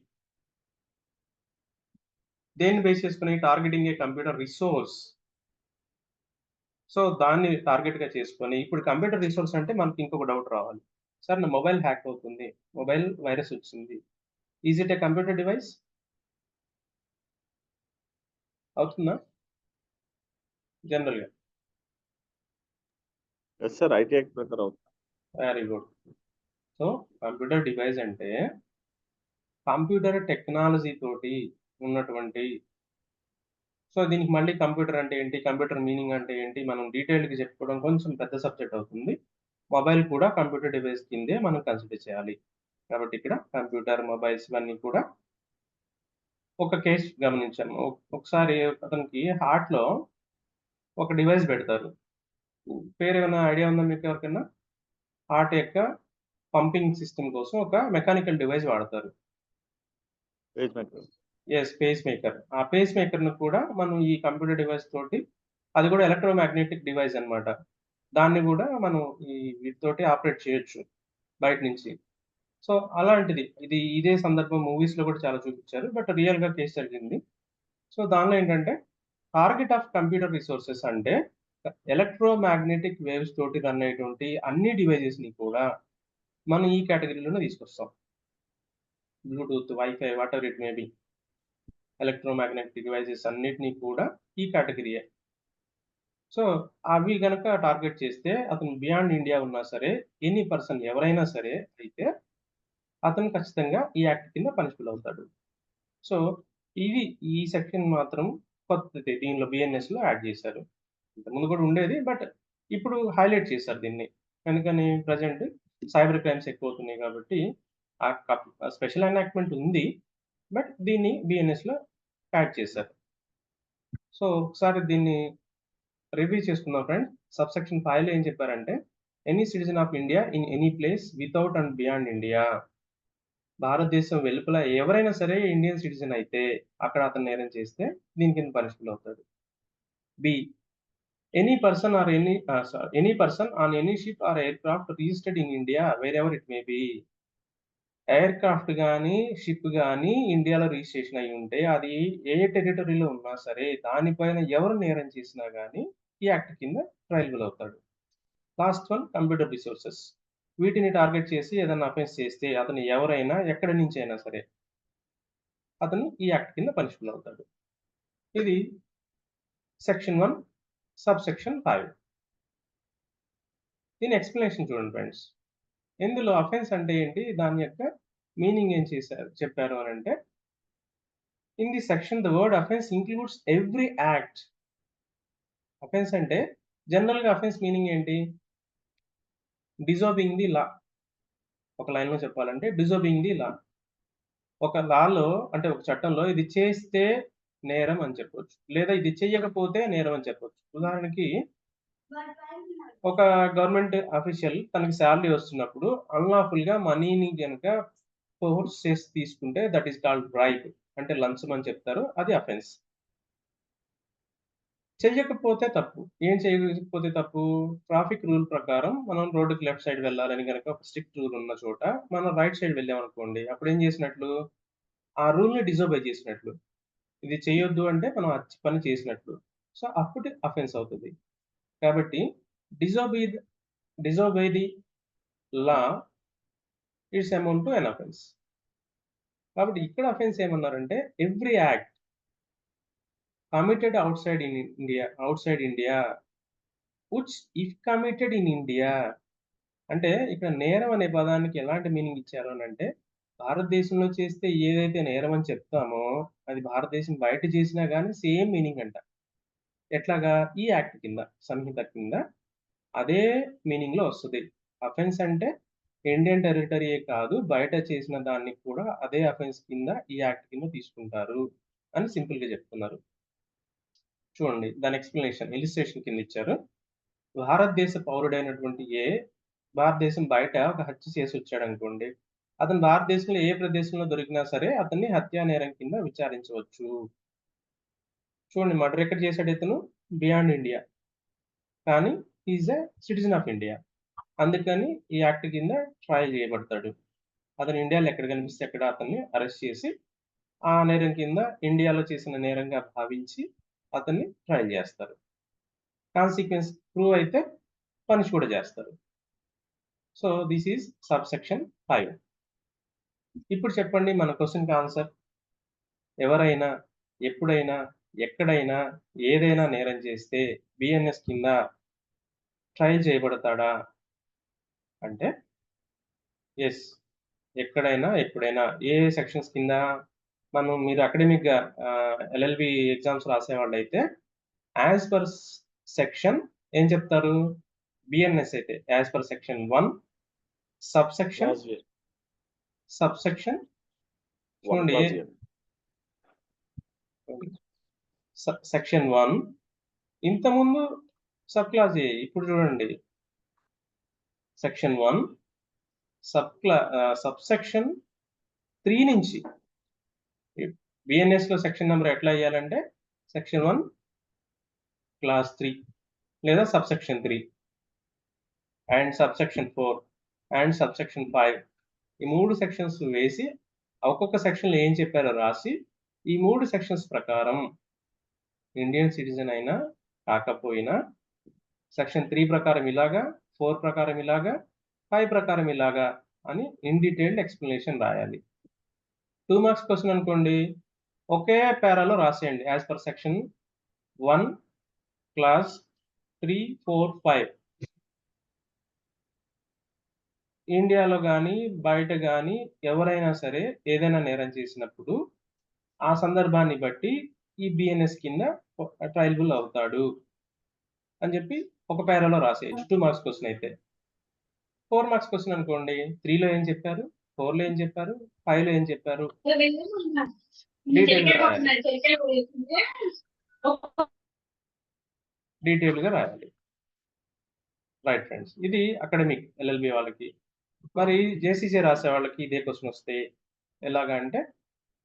Speaker 1: దేన్ని బేస్ చేసుకొని targeting a computer resource. So, దాన్ని టార్గెట్‌గా చేసుకొని ఇప్పుడు కంప్యూటర్ రిసోర్స్ అంటే మనకి ఇంకొక డౌట్ రావాలి. సార్ నా మొబైల్ హ్యాక్ అవుతుంది. మొబైల్ వైరస్ వచ్చింది. Is it a computer device? అవుతుందా? జనరల్‌గా.
Speaker 3: Yes sir. ఐటీ యాక్ట్ ప్రకారం అవుతుంది.
Speaker 1: Very good. So, computer device అంటే కంప్యూటర్ టెక్నాలజీ తోటి ఉన్నటువంటి సో, దీనికి మళ్ళీ కంప్యూటర్ అంటే ఏంటి? కంప్యూటర్ మీనింగ్ అంటే ఏంటి? మనం డీటెయిల్డ్‌గా చెప్పుకోవడం కొంచెం పెద్ద సబ్జెక్ట్ అవుతుంది. మొబైల్ కూడా కంప్యూటర్ డివైస్ కిందే మనం కన్సిడర్ చేయాలి. కాబట్టి ఇక్కడ కంప్యూటర్, మొబైల్స్ ఇవన్నీ కూడా ఒక కేస్ గమనించాము. ఒకసారి అతనికి హార్ట్‌లో ఒక డివైస్ పెడతారు. పేరేమైనా ఐడియా ఉందా మీకు ఎవరికైనా? హార్ట్ యొక్క పంపింగ్ సిస్టమ్ కోసం ఒక మెకానికల్ డివైస్ వాడతారు.
Speaker 3: Page maker.
Speaker 1: Yes. Pacemaker. ఆ పేస్ మేకర్‌ని కూడా మనం ఈ కంప్యూటర్ డివైస్ తోటి అది కూడా ఎలక్ట్రోమాగ్నెటిక్ డివైస్ అన్నమాట. దాన్ని కూడా మనం వీటితోటి ఆపరేట్ చేయొచ్చు బయట నుంచి. సో, అలాంటిది. ఇదే సందర్భం మూవీస్‌లో కూడా చాలా చూపించారు. బట్ రియల్‌గా కేస్ జరిగింది. సో, దానిలో ఏంటంటే టార్గెట్ ఆఫ్ కంప్యూటర్ రిసోర్సెస్ అంటే ఎలక్ట్రోమాగ్నెటిక్ వేవ్స్ తోటి రన్ అయ్యేటువంటి అన్ని డివైసెస్‌ని కూడా మనం ఈ కేటగరీలోనే తీసుకొస్తాం. Bluetooth, wifi whatever it may B. Electromagnetic devices అన్నిటిని కూడా ఈ కేటగరీయే. సో, అవి గనక టార్గెట్ చేస్తే అతను బియాండ్ ఇండియా ఉన్నా సరే, ఎనీ పర్సన్ ఎవరైనా సరే అయితే అతను ఖచ్చితంగా ఈ యాక్ట్ కింద పనిషబుల్ అవుతాడు. సో, ఈ సెక్షన్ మాత్రం కొత్తది దీనిలో బిఎన్ఎస్‌లో యాడ్ చేశారు. ఇంతకుముందు కూడా ఉండేది. బట్ ఇప్పుడు హైలైట్ చేశారు దీన్ని. ఎందుకని ప్రెజెంట్ సైబర్ క్రైమ్స్ ఎక్కువవుతున్నాయి కాబట్టి ఆ స్పెషల్ ఎనాక్ట్‌మెంట్ ఉంది. బట్ దీన్ని బిఎన్ఎస్‌లో యాడ్ చేశారు. సో, ఒకసారి దీన్ని రివ్యూ చేసుకుందాం ఫ్రెండ్స్. సబ్‌సెక్షన్ 5లో ఏం చెప్పారంటే any citizen of India in any place without and beyond India. భారతదేశం వెలుపల ఎవరైనా సరే ఇండియన్ సిటిజన్ అయితే అక్కడ అతను నేరం చేస్తే దీని కింద పనిష్బుల్ అవుతాడు. B, any person on any ship or aircraft registered in India wherever it may be. Aircraft కానీ షిప్ కానీ ఇండియాలో రిజిస్ట్రేషన్ అయి ఉంటే అది ఏ టెరిటరీలో ఉన్నా సరే దానిపైన ఎవరు నేరం చేసినా కానీ ఈ యాక్ట్ కింద ట్రయలబుల్ అవుతాడు. Last one, computer resources. వీటిని టార్గెట్ చేసి ఏదైనా అఫెన్స్ చేస్తే అతను ఎవరైనా ఎక్కడి నుంచి అయినా సరే అతను ఈ యాక్ట్ కింద పనిష్బుల్ అవుతాడు. ఇది సెక్షన్ 1 సబ్ సెక్షన్ 5. దీని ఎక్స్ప్లెనేషన్ చూడండి ఫ్రెండ్స్. ఇందులో అఫెన్స్ అంటే ఏంటి, దాని యొక్క మీనింగ్ ఏం చెప్పారు అని అంటే, in the section the word offence includes every act. Offence అంటే జనరల్ గా అఫెన్స్ మీనింగ్ ఏంటి, డిజోబింగ్ ది లా. ఒక లైన్ లో చెప్పాలంటే డిజోబింగ్ ది లా. ఒక లాలో అంటే ఒక చట్టంలో ఇది చేస్తే నేరం అని చెప్పొచ్చు, లేదా ఇది చెయ్యకపోతే నేరం అని చెప్పొచ్చు. ఉదాహరణకి ఒక గవర్నమెంట్ అఫీషియల్ తనకి శాలరీ వస్తున్నప్పుడు అన్లాఫుల్ గా మనీని కనుక ఫోర్స్ చేసి తీసుకుంటే దట్ ఈస్ కాల్డ్ బ్రైబ్, అంటే లంచం అని చెప్తారు, అది అఫెన్స్. చెయ్యకపోతే తప్పు. ఏం చేయకపోతే తప్పు, ట్రాఫిక్ రూల్ ప్రకారం మనం రోడ్డుకి లెఫ్ట్ సైడ్ వెళ్ళాలని కనుక ఒక స్ట్రిక్ట్ రూల్ ఉన్న చోట మనం రైట్ సైడ్ వెళ్ళామనుకోండి, అప్పుడు ఏం చేసినట్లు, ఆ రూల్ ని డిజోబై చేసినట్లు. ఇది చేయొద్దు అంటే మనం ఆ పని చేసినట్లు. సో అప్పుడు అఫెన్స్ అవుతుంది. కాబట్టి disobey the law it's amount to an offence. కాబట్టి ఇక్కడ అఫెన్స్ ఏమన్నారంటే every act committed outside India which if committed in India. అంటే ఇక్కడ నేరం అనే పదానికి ఎలాంటి మీనింగ్ ఇచ్చారు అని అంటే, భారతదేశంలో చేస్తే ఏదైతే నేరం అని చెప్తామో అది భారతదేశం బయట చేసినా కానీ సేమ్ మీనింగ్ అంట. ఎట్లాగా, ఈ యాక్ట్ కింద, సంహిత కింద అదే మీనింగ్ లో వస్తుంది. అఫెన్స్ అంటే ఇండియన్ టెరిటరీయే కాదు, బయట చేసిన దాన్ని కూడా అదే అఫెన్స్ కింద ఈ యాక్ట్ కింద తీసుకుంటారు అని సింపుల్ గా చెప్తున్నారు. చూడండి దాని ఎక్స్ప్లెనేషన్ ఇలిస్ట్రేషన్ కింద ఇచ్చారు. భారతదేశ పౌరుడైనటువంటి భారతదేశం బయట ఒక హత్య చేసి వచ్చాడు అనుకోండి, అతను భారతదేశంలో ఏ ప్రదేశంలో దొరికినా సరే అతన్ని హత్యా నేరం కింద విచారించవచ్చు. చూడండి, మర్డర్ ఎక్కడ చేశాడు ఇతను, బియాండ్ ఇండియా, కానీ is a citizen of India, అందుకని ఈ యాక్ట్ కింద ట్రయల్ చేయబడతాడు. అతను ఇండియాలో ఎక్కడ కనిపిస్తే అక్కడ అతన్ని అరెస్ట్ చేసి ఆ నేరం కింద ఇండియాలో చేసిన నేరంగా భావించి అతన్ని ట్రయల్ చేస్తారు. కాన్సిక్వెన్స్ ప్రూవ్ అయితే పనిష్ కూడా చేస్తారు. So this is sub section 5. ఇప్పుడు చెప్పండి మన క్వశ్చన్కి ఆన్సర్. ఎవరైనా ఎప్పుడైనా ఎక్కడైనా ఏదైనా నేరం చేస్తే బిఎన్ఎస్ కింద ట్రయల్ చేయబడతాడా అంటే ఎస్, ఎక్కడైనా ఎప్పుడైనా. ఏ సెక్షన్స్ కింద, మీరు అకాడమిక్ గా ఎల్ఎల్బి ఎగ్జామ్స్ రాసేవాళ్ళు అయితే యాజ్ పర్ సెక్షన్ ఏం చెప్తారు, బిఎన్ఎస్ అయితే as per section 1 sub section చూడండి, సెక్షన్ 1 ఇంతకుముందు సబ్ క్లాస్ ఏ, ఇప్పుడు చూడండి సెక్షన్ 1 సబ్ సెక్షన్ 3 నుంచి బిఎన్ఎస్ లో సెక్షన్ నెంబర్ ఎట్లా అయ్యాలంటే సెక్షన్ 1 క్లాస్ 3 లేదా sub section 3 and sub section 4 and sub section 5. ఈ 3 సెక్షన్స్ వేసి ఒక్కొక్క సెక్షన్ లో ఏం చెప్పారో రాసి ఈ 3 సెక్షన్స్ ప్రకారం ఇండియన్ సిటిజన్ అయినా కాకపోయినా సెక్షన్ 3 ప్రకారం ఇలాగా, 4 ప్రకారం ఇలాగా, 5 ప్రకారం ఇలాగా అని ఇన్ డీటెయిల్డ్ ఎక్స్ప్లెనేషన్ రాయాలి. 2 మార్క్స్ క్వశ్చన్ అనుకోండి, ఒకే పేరాలో రాసేయండి యాజ్ పర్ సెక్షన్ 1 క్లాస్ 3, 4, 5. ఇండియాలో కానీ బయట కానీ ఎవరైనా సరే ఏదైనా నేరం చేసినప్పుడు ఆ సందర్భాన్ని బట్టి ఈ బిఎన్ఎస్ కింద ట్రయలబుల్ అవుతాడు అని చెప్పి ఒక పేరాలో రాసేయచ్చు. 2 మార్క్స్ క్వశ్చన్ అయితే. 4 మార్క్స్ క్వశ్చన్ అనుకోండి, 3లో ఏం చెప్పారు, 4లో ఏం చెప్పారు, 5లో ఏం చెప్పారు, డీటెయిల్ గా రాయాలి. Right friends. ఇది అకాడమిక్ ఎల్ఎల్బి వాళ్ళకి. మరి జేసీసీ రాసే వాళ్ళకి ఇదే క్వెషన్ వస్తే ఎలాగా అంటే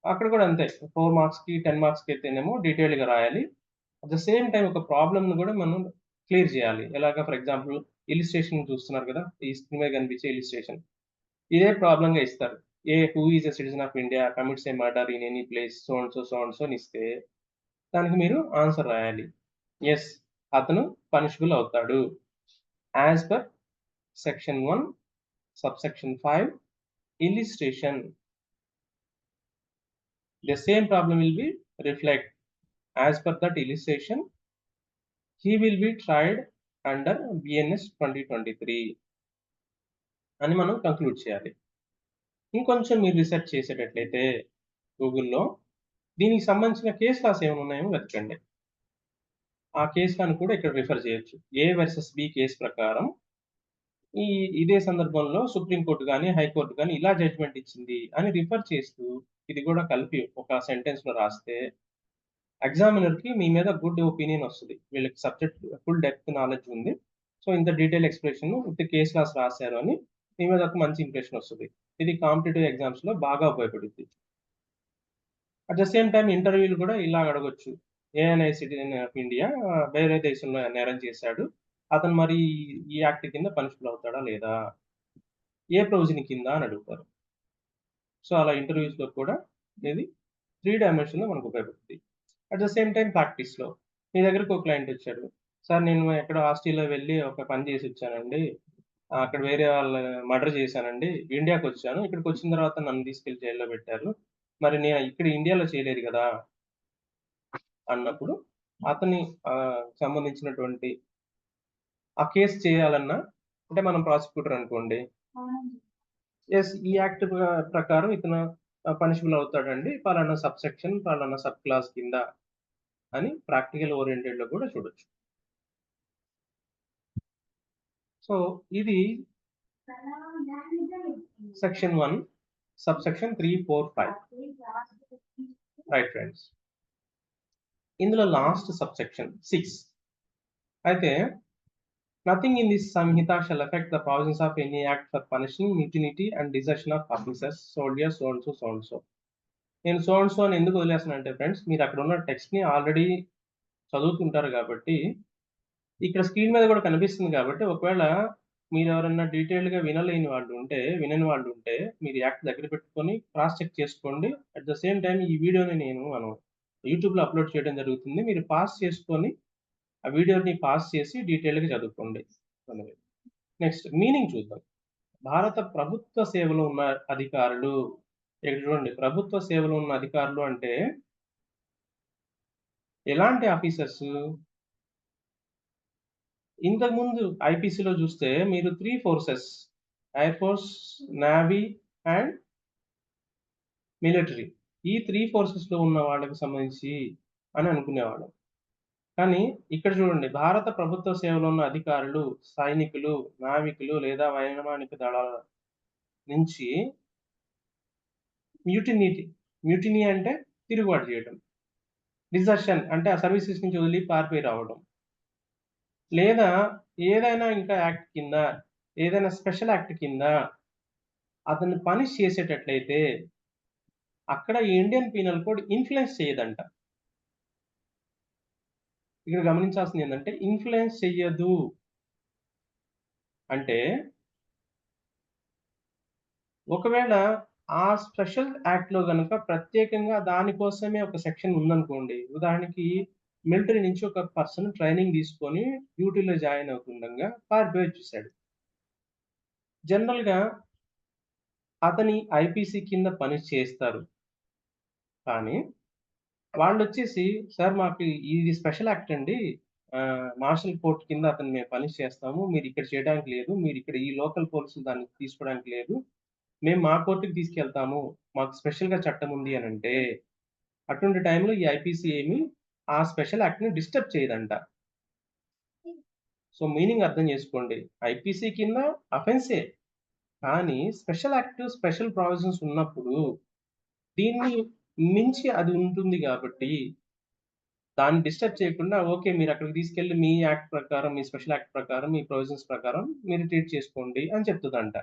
Speaker 1: అక్కడ కూడా అంతే 4 మార్క్స్‌కి 10 మార్క్స్‌కి అయితేనేమో డీటెయిల్డ్‌గా రాయాలి. అట్ ద సేమ్ టైమ్ ఒక ప్రాబ్లమ్‌ని కూడా మనం క్లియర్ చేయాలి. ఎలాగా ఫర్ ఎగ్జాంపుల్ ఇలిస్ట్రేషన్ చూస్తున్నారు కదా! ఈ స్క్రీన్ మీద కనిపించే ఇలిస్ట్రేషన్. ఇదే ప్రాబ్లమ్‌గా ఇస్తారు. Who is a citizen of India commits a murder in any place so and so, so and so అని ఇస్తే దానికి మీరు ఆన్సర్ రాయాలి. యెస్, అతను పనిషబుల్ అవుతాడు. As per section 1 subsection 5 illustration. The same problem will be reflect. As per that illustration, he will be tried under BNS 2023 అని మనం conclude చేయాలి. ఇంకొంచెం మీరు రీసెర్చ్ చేసేటట్లయితే గూగుల్‌లో దీనికి సంబంధించిన కేస్ లాస్ ఏమైనా ఉన్నాయేమో వెతకండి. ఆ కేస్ లాని కూడా ఇక్కడ రిఫర్ చేయొచ్చు. ఏ వర్సెస్ బి కేస్ ప్రకారం ఇదే సందర్భంలో సుప్రీం కోర్ట్ గాని, హైకోర్ట్ గాని ఇలా జడ్జ్‌మెంట్ ఇచ్చింది అని రిఫర్ చేస్తూ ఇది కూడా కలిపి ఒక సెంటెన్స్‌లో రాస్తే ఎగ్జామినర్‌కి మీ మీద గుడ్ ఒపీనియన్ వస్తది. వీళ్ళకి సబ్జెక్ట్ ఫుల్ డెప్త్ నాలెడ్జ్ ఉంది. సో, ఇంత detail explanation with case laws రాసారు అని మీ మీద ఒక మంచి ఇంప్రెషన్ వస్తది. ఇది కాంపిటీటివ్ ఎగ్జామ్స్‌లో బాగా ఉపయోగపడుద్ది. అట్ ద సేమ్ టైమ్ ఇంటర్వ్యూలు కూడా ఇలా అడగొచ్చు. ఏఎన్ఐ సిటిజన్ ఆఫ్ ఇండియా వేరే దేశంలో నేరం చేశాడు. అతను మరి ఈ యాక్ట్ కింద పనిషబుల్ అవుతాడా లేదా? ఏ ప్రొవిజన్ కింద అని అడుగుతారు. సో, అలా ఇంటర్వ్యూస్‌లో కూడా ఇది 3 డైమెన్షన్‌లో మనకు ఉపయోగపడుద్ది. అట్ ద సేమ్ టైమ్ ప్రాక్టీస్‌లో మీ దగ్గరికి ఒక క్లయింట్ వచ్చాడు. సార్ నేను ఎక్కడో ఆస్ట్రేలియా వెళ్ళి ఒక పని చేసి వచ్చానండి. అక్కడ వేరే వాళ్ళ మర్డర్ చేశానండి. ఇండియాకొచ్చాను. ఇక్కడికొచ్చిన తర్వాత నన్ను తీసుకెళ్ళి జైల్‌లో పెట్టారు. మరి నేను ఇక్కడ ఇండియాలో చేయలేదు గదా! అన్నప్పుడు అతని సంబంధించినటువంటి ఆ కేస్ చేయాలన్నా అంటే మనం ప్రాసిక్యూటర్ అనుకోండి. యెస్, ఈ యాక్ట్ ప్రకారం ఇతను పనిషబుల్ అవుతాడండి. పలానా సబ్‌సెక్షన్, పలానా సబ్ క్లాస్ కింద అని ప్రాక్టికల్ ఓరియెంటెడ్‌లో కూడా చూడొచ్చు. సో, ఇది సెక్షన్ 1 సబ్‌సెక్షన్ 3, 4, 5 రైట్ ఫ్రెండ్స్. ఇందులో లాస్ట్ సబ్‌సెక్షన్ 6 అయితే nothing in this Sanhita shall affect the provisions of any act for punishing mutiny and desertion of officers, soldiers so and so, so and so. నేను so and so అని ఎందుకు వదిలేస్తున్నానంటే friends మీరు అక్కడ ఉన్న టెక్స్ట్‌ని already చదువుతుంటారు కాబట్టి ఇక్కడ screen మీద కూడా కనిపిస్తుంది కాబట్టి ఒకవేళ మీరెవరన్నా డీటెయిల్డ్‌గా వినని వాళ్ళు ఉంటే మీరు యాక్ట్ దగ్గర పెట్టుకొని క్రాస్ చెక్ చేసుకోండి. అట్ ద సేమ్ టైమ్ ఈ వీడియోని మనం యూట్యూబ్‌లో అప్‌లోడ్ చేయడం జరుగుతుంది. మీరు పాజ్ చేసుకొని ఆ వీడియోని పాజ్ చేసి డీటెయిల్డ్‌గా చదువుకోండి. నెక్స్ట్ మీనింగ్ చూద్దాం. భారత ప్రభుత్వ సేవలో ఉన్న అధికారులు. ఇక్కడ చూడండి ప్రభుత్వ సేవలో ఉన్న అధికారులు అంటే ఎలాంటి ఆఫీసర్స్? ఇంతకుముందు ఐపీసీలో చూస్తే మీరు 3 forces air force, navy and military. ఈ 3 ఫోర్సెస్‌లో ఉన్న వాళ్ళకి సంబంధించి అని అనుకునేవాళ్ళం. కానీ ఇక్కడ చూడండి భారత ప్రభుత్వ సేవలో ఉన్న అధికారులు, సైనికులు, నావికులు లేదా వైమానిక దళాల నుంచి మ్యూటినీ అంటే తిరుగుబాటు చేయడం. డిజర్షన్ అంటే ఆ సర్వీసెస్ నుంచి వదిలి పారిపోయి రావడం. లేదా ఏదైనా ఇంకా యాక్ట్ కింద ఏదైనా స్పెషల్ యాక్ట్ కింద అతన్ని పనిష్ చేసేటట్లయితే అక్కడ ఇండియన్ పీనల్ కోడ్ ఇన్‌ఫ్లుయెన్స్ చేయదంట. ఇక్కడ గమనించాల్సింది ఏందంటే ఇన్‌ఫ్లుయెన్స్ చెయ్యదు. అంటే ఒకవేళ ఆ స్పెషల్ యాక్ట్‌లో గనుక ప్రత్యేకంగా దాని కోసమే ఒక సెక్షన్ ఉందనుకోండి. ఉదాహరణకి మిలిటరీ నుంచి ఒక పర్సన్ ట్రైనింగ్ తీసుకొని డ్యూటీలో జాయిన్ అవుతుండంగా పారిపోయి వచ్చేసాడు. జనరల్‌గా అతని ఐపీసీ కింద పనిష్ చేస్తారు. కానీ వాళ్ళొచ్చేసి సార్ మాకు ఇది స్పెషల్ యాక్ట్ అండి. మార్షల్ కోర్ట్ కింద అతన్ని మేము పనిష్ చేస్తాము. మీరిక్కడ చేయడానికి లేదు. మీరిక్కడ ఈ లోకల్ పోలీసులు దాన్ని తీసుకోవడానికి లేదు. మేము మా కోర్ట్‌కి తీసుకెళ్తాము. మాకు స్పెషల్‌గా చట్టం ఉంది అనంటే, అటువంటి టైంలో ఈ ఐపీసీ ఏమి ఆ స్పెషల్ యాక్ట్‌ని డిస్టర్బ్ చేయదంట. సో, మీనింగ్ అర్థం చేసుకోండి. ఐపీసీ కింద అఫెన్సే. కానీ స్పెషల్ యాక్ట్, స్పెషల్ ప్రొవిజన్స్ ఉన్నప్పుడు దీన్ని మించి అది ఉంటుంది గాబట్టి దాన్ని డిస్టర్బ్ చేయకుండా ఓకే మీరు అక్కడికి తీసుకెళ్ళి మీ యాక్ట్ ప్రకారం, మీ స్పెషల్ యాక్ట్ ప్రకారం, మీ ప్రొవిజన్స్ ప్రకారం మీరు ట్రీట్ చేసుకోండి అని చెప్తుందంట.